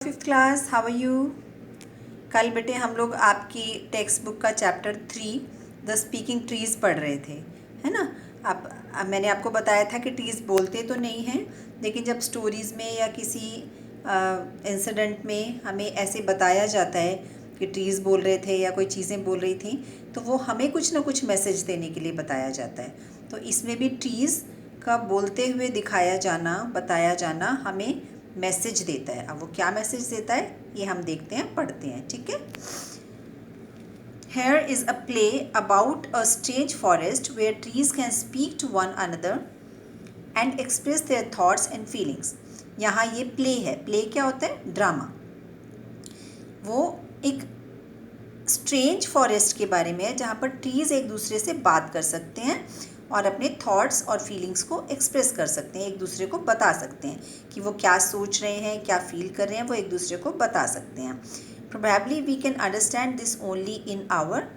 Fifth class, how are you? कल बेटे हम लोग आपकी टेक्स्ट बुक का चैप्टर 3 द स्पीकिंग ट्रीज़ पढ़ रहे थे, है ना। अब मैंने आपको बताया था कि ट्रीज़ बोलते तो नहीं हैं, लेकिन जब स्टोरीज़ में या किसी इंसिडेंट में हमें ऐसे बताया जाता है कि ट्रीज़ बोल रहे थे या कोई चीज़ें बोल रही थी, तो वो हमें कुछ ना कुछ मैसेज देने के लिए बताया जाता है। तो इसमें भी ट्रीज़ का बोलते हुए दिखाया जाना, बताया जाना हमें मैसेज देता है। अब वो क्या मैसेज देता है ये हम देखते हैं, पढ़ते हैं, ठीक है। Here is a play about a strange forest where trees can speak to one another and express their thoughts and feelings. यहाँ ये प्ले है। प्ले क्या होता है? ड्रामा। वो एक स्ट्रेंज फॉरेस्ट के बारे में है जहाँ पर ट्रीज़ एक दूसरे से बात कर सकते हैं और अपने थॉट्स और फीलिंग्स को एक्सप्रेस कर सकते हैं, एक दूसरे को बता सकते हैं कि वो क्या सोच रहे हैं, क्या फील कर रहे हैं, वो एक दूसरे को बता सकते हैं। Probably we can understand this only in our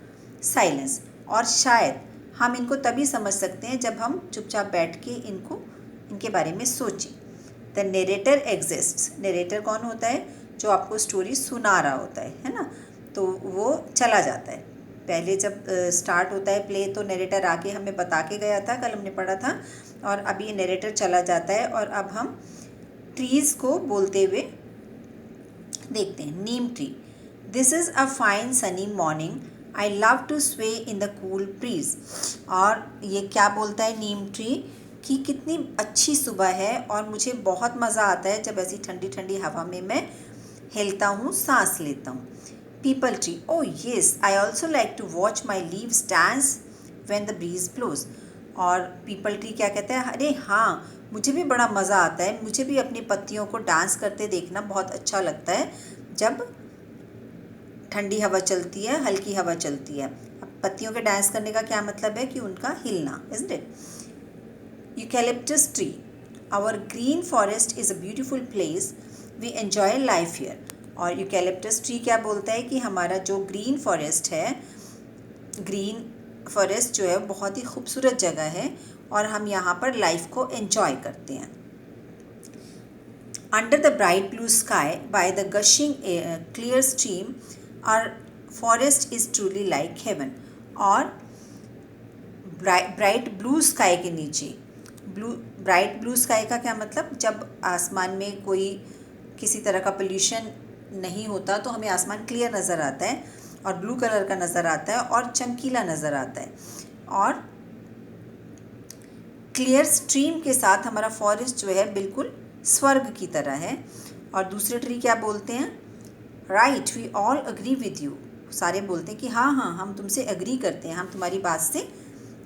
silence. और शायद हम इनको तभी समझ सकते हैं जब हम चुपचाप बैठ के इनके बारे में सोचें। The narrator exists. नरेटर कौन होता है? जो आपको स्टोरी सुना रहा होता है ना। तो वो चला जाता है। पहले जब स्टार्ट होता है प्ले तो नरेटर आके हमें बता के गया था, कल हमने पढ़ा था, और अभी नरेटर चला जाता है और अब हम ट्रीज़ को बोलते हुए देखते हैं। Neem tree, this is a fine sunny morning, I love to sway in the cool bridge. और ये क्या बोलता है नीम ट्री कि कितनी अच्छी सुबह है और मुझे बहुत मज़ा आता है जब ऐसी ठंडी ठंडी हवा में मैं हिलता हूँ, सांस लेता हूँ। Peepal tree, oh yes, I also like to watch my leaves dance when the breeze blows. और पीपल ट्री क्या कहता है? अरे हाँ, मुझे भी बड़ा मज़ा आता है, मुझे भी अपनी पत्तियों को डांस करते देखना बहुत अच्छा लगता है जब ठंडी हवा चलती है, हल्की हवा चलती है। अब पत्तियों के डांस करने का क्या मतलब है? कि उनका हिलना, isn't it. Eucalyptus tree, our green forest is a beautiful place, we enjoy life here. और यूकैलिप्टस ट्री क्या बोलता है कि हमारा जो ग्रीन फॉरेस्ट है, ग्रीन फॉरेस्ट जो है बहुत ही खूबसूरत जगह है और हम यहाँ पर लाइफ को एंजॉय करते हैं। Under the bright blue sky by the gushing clear stream our forest is truly like heaven. और ब्राइट ब्लू स्काई के नीचे, ब्राइट ब्लू स्काई का क्या मतलब? जब आसमान में कोई किसी तरह का पोल्यूशन नहीं होता तो हमें आसमान क्लियर नज़र आता है और ब्लू कलर का नज़र आता है और चमकीला नज़र आता है। और क्लियर स्ट्रीम के साथ हमारा फॉरेस्ट जो है बिल्कुल स्वर्ग की तरह है। और दूसरे ट्री क्या बोलते हैं? Right, we all agree with you. सारे बोलते हैं कि हाँ हाँ, हम तुमसे एग्री करते हैं, हम तुम्हारी बात से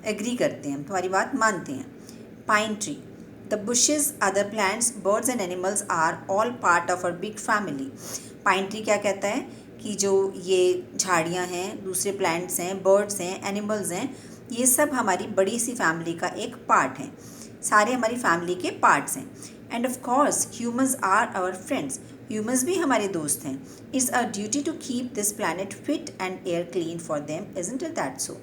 एग्री करते हैं, हम तुम्हारी बात मानते हैं। Pine tree, the bushes, other plants, birds and animals are all part of our big family. Pine tree क्या कहता है कि जो ये झाड़ियाँ हैं, दूसरे प्लांट्स हैं, बर्ड्स हैं, एनिमल्स हैं, ये सब हमारी बड़ी सी फैमिली का एक पार्ट हैं, सारे हमारी फैमिली के पार्ट्स हैं। And of course humans are our friends, humans भी हमारे दोस्त हैं। It's a duty to keep this planet fit and air clean for them, isn't it that so.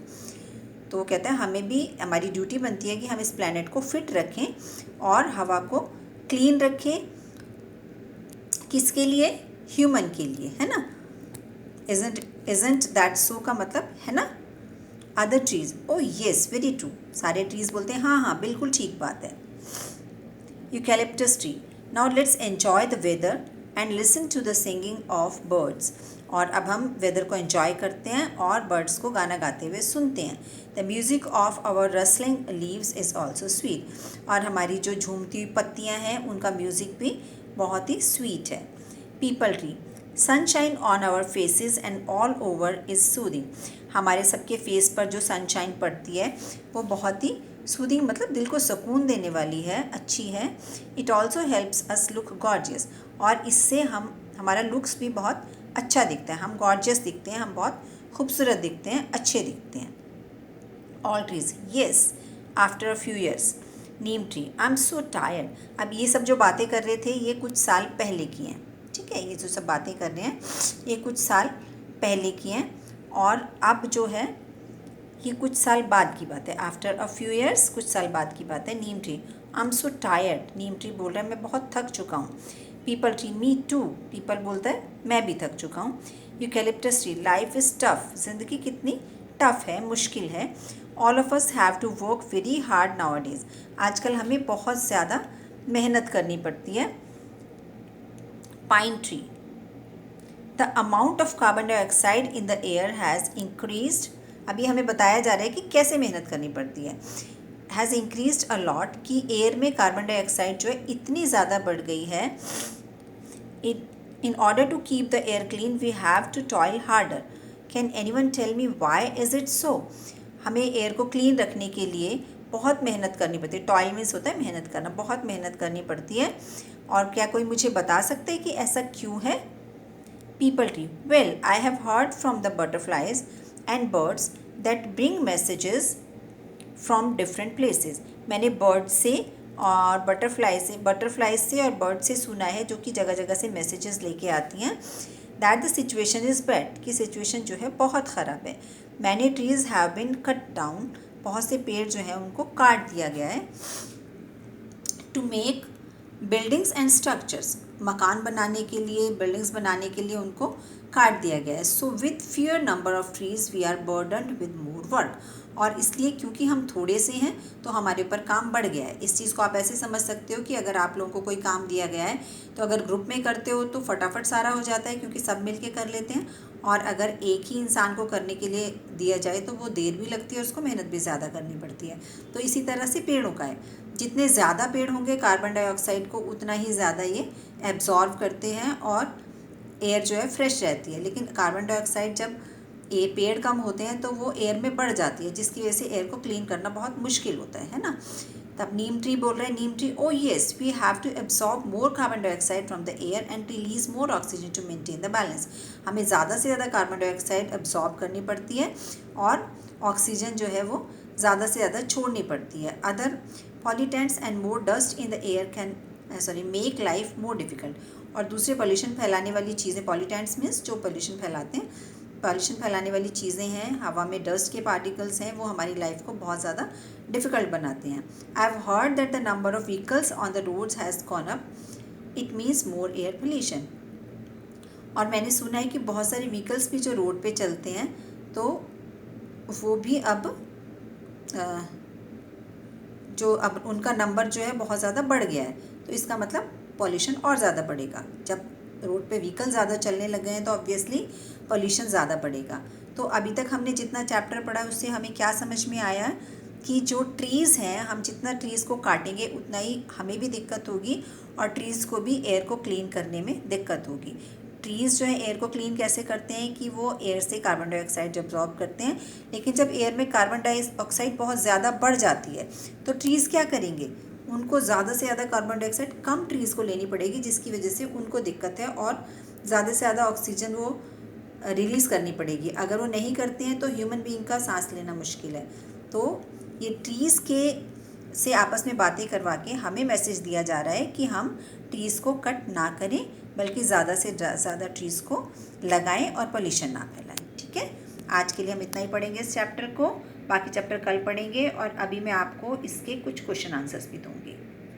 तो वो कहता है हमें भी हमारी ड्यूटी बनती है कि हम इस प्लानट को फिट रखें और हवा को क्लीन रखें। किसके लिए? ह्यूमन के लिए, है ना। इजंट दैट सो का मतलब है ना। Other trees, oh yes, very true. सारे ट्रीज बोलते हैं हाँ हाँ, बिल्कुल ठीक बात है। Eucalyptus tree, now let's enjoy the weather and listen to the singing of birds. और अब हम वेदर को एंजॉय करते हैं और बर्ड्स को गाना गाते हुए सुनते हैं। The music of our rustling leaves is also sweet. और हमारी जो झूमती हुई पत्तियाँ हैं उनका म्यूज़िक भी बहुत ही स्वीट है। Peepal tree, sunshine on our faces and all over is soothing. हमारे सबके फेस पर जो सनशाइन पड़ती है वो बहुत ही सूदिंग, मतलब दिल को सुकून देने वाली है, अच्छी है। It also helps us look gorgeous. और इससे हमारा लुक्स भी बहुत अच्छा दिखता है, हम गॉर्जियस दिखते हैं, हम बहुत खूबसूरत दिखते हैं, अच्छे दिखते हैं। All trees, yes, after a few years. Neem tree, I am so tired. अब ये सब जो बातें कर रहे थे ये कुछ साल पहले की हैं, ठीक है। ये जो सब बातें कर रहे हैं ये कुछ साल पहले की हैं और अब जो है ये कुछ साल बाद की बात है। आफ्टर अ फ्यू ईयर्स, कुछ साल बाद की बात है। Neem tree, I am so tired. Neem tree बोल रहा है मैं बहुत थक चुका हूँ। Peepal tree, me too, peepal बोलता है मैं भी थक चुका हूँ। Eucalyptus tree, life is tough, ज़िंदगी कितनी टफ है, मुश्किल है। All of us have to work very hard nowadays, आजकल हमें बहुत ज़्यादा मेहनत करनी पड़ती है। Pine tree, the amount of carbon dioxide in the air has increased, अभी हमें बताया जा रहा है कि कैसे मेहनत करनी पड़ती है। हैज़ इंक्रीज्ड अ लॉट, कि एयर में कार्बन डाइऑक्साइड जो है इतनी ज़्यादा बढ़ गई है। In order to keep the air clean, we have to toil harder. Can anyone tell me why is it so? हमें एयर को क्लीन रखने के लिए बहुत मेहनत करनी पड़ती है। टॉयल मीन्स होता है मेहनत करना, बहुत मेहनत करनी पड़ती है। और क्या कोई मुझे बता सकता है कि ऐसा क्यों है? Peepal tree, well I have heard from the butterflies and birds that bring messages from different places, मैंने बर्ड से और बटरफ्लाई से और बर्ड से सुना है जो कि जगह जगह से मैसेजेस लेके आती हैं। That the situation is bad, कि सिचुएशन जो है बहुत ख़राब है। Many trees have been cut down, बहुत से पेड़ जो हैं उनको काट दिया गया है। To make buildings and structures, मकान बनाने के लिए, बिल्डिंग्स बनाने के लिए उनको काट दिया गया है। So with fewer number of trees we are burdened with more work, और इसलिए क्योंकि हम थोड़े से हैं तो हमारे ऊपर काम बढ़ गया है। इस चीज़ को आप ऐसे समझ सकते हो कि अगर आप लोगों को कोई काम दिया गया है तो अगर ग्रुप में करते हो तो फटाफट सारा हो जाता है क्योंकि सब मिलके कर लेते हैं, और अगर एक ही इंसान को करने के लिए दिया जाए तो वो देर भी लगती है, उसको मेहनत भी ज़्यादा करनी पड़ती है। तो इसी तरह से पेड़ों का है, जितने ज़्यादा पेड़ होंगे कार्बन डाइऑक्साइड को उतना ही ज़्यादा ये एब्जॉर्व करते हैं और एयर जो है फ्रेश रहती है। लेकिन कार्बन डाइऑक्साइड जब ये पेड़ कम होते हैं तो वो एयर में बढ़ जाती है, जिसकी वजह से एयर को क्लीन करना बहुत मुश्किल होता है ना। तब नीम ट्री बोल रहे हैं, neem tree, oh yes we have to absorb more carbon dioxide from the air and release more oxygen to maintain the balance, हमें ज़्यादा से ज़्यादा कार्बन डाइऑक्साइड एब्सॉर्ब करनी पड़ती है और ऑक्सीजन जो है वो ज़्यादा से ज़्यादा छोड़नी पड़ती है। Other pollutants and more dust in the air can make life more difficult, और दूसरे पॉल्यूशन फैलाने वाली चीज़ें, पॉल्यूटेंट्स मीन्स जो पॉल्यूशन फैलाते हैं, पॉल्यूशन फैलाने वाली चीज़ें हैं, हवा में डस्ट के पार्टिकल्स हैं, वो हमारी लाइफ को बहुत ज़्यादा डिफ़िकल्ट बनाते हैं। I have heard that the number of vehicles on the roads has gone up, it means more air pollution, और मैंने सुना है कि बहुत सारे व्हीकल्स भी जो रोड पे चलते हैं तो वो भी अब अब उनका नंबर जो है बहुत ज़्यादा बढ़ गया है, तो इसका मतलब पॉल्यूशन और ज़्यादा बढ़ेगा। जब रोड पे व्हीकल ज़्यादा चलने लगे हैं तो ऑब्वियसली पॉल्यूशन ज़्यादा बढ़ेगा। तो अभी तक हमने जितना चैप्टर पढ़ा उससे हमें क्या समझ में आया कि जो ट्रीज़ हैं, हम जितना ट्रीज़ को काटेंगे उतना ही हमें भी दिक्कत होगी और ट्रीज़ को भी एयर को क्लीन करने में दिक्कत होगी। ट्रीज़ जो है एयर को क्लीन कैसे करते हैं कि वो एयर से कार्बन डाइऑक्साइड एब्जॉर्ब करते हैं, लेकिन जब एयर में कार्बन डाइऑक्साइड बहुत ज़्यादा बढ़ जाती है तो ट्रीज़ क्या करेंगे, उनको ज़्यादा से ज़्यादा कार्बन डाइऑक्साइड कम ट्रीज़ को लेनी पड़ेगी, जिसकी वजह से उनको दिक्कत है और ज़्यादा से ज़्यादा ऑक्सीजन वो रिलीज़ करनी पड़ेगी। अगर वो नहीं करते हैं तो ह्यूमन बीइंग का सांस लेना मुश्किल है। तो ये ट्रीज़ से आपस में बातें करवा के हमें मैसेज दिया जा रहा है कि हम ट्रीज़ को कट ना करें, बल्कि ज़्यादा से ज़्यादा ट्रीज़ को लगाएं और पोल्यूशन ना फैलाएं। ठीक है, आज के लिए हम इतना ही पढ़ेंगे इस चैप्टर को, बाकी चैप्टर कल पढ़ेंगे, और अभी मैं आपको इसके कुछ क्वेश्चन आंसर्स भी दूँगी।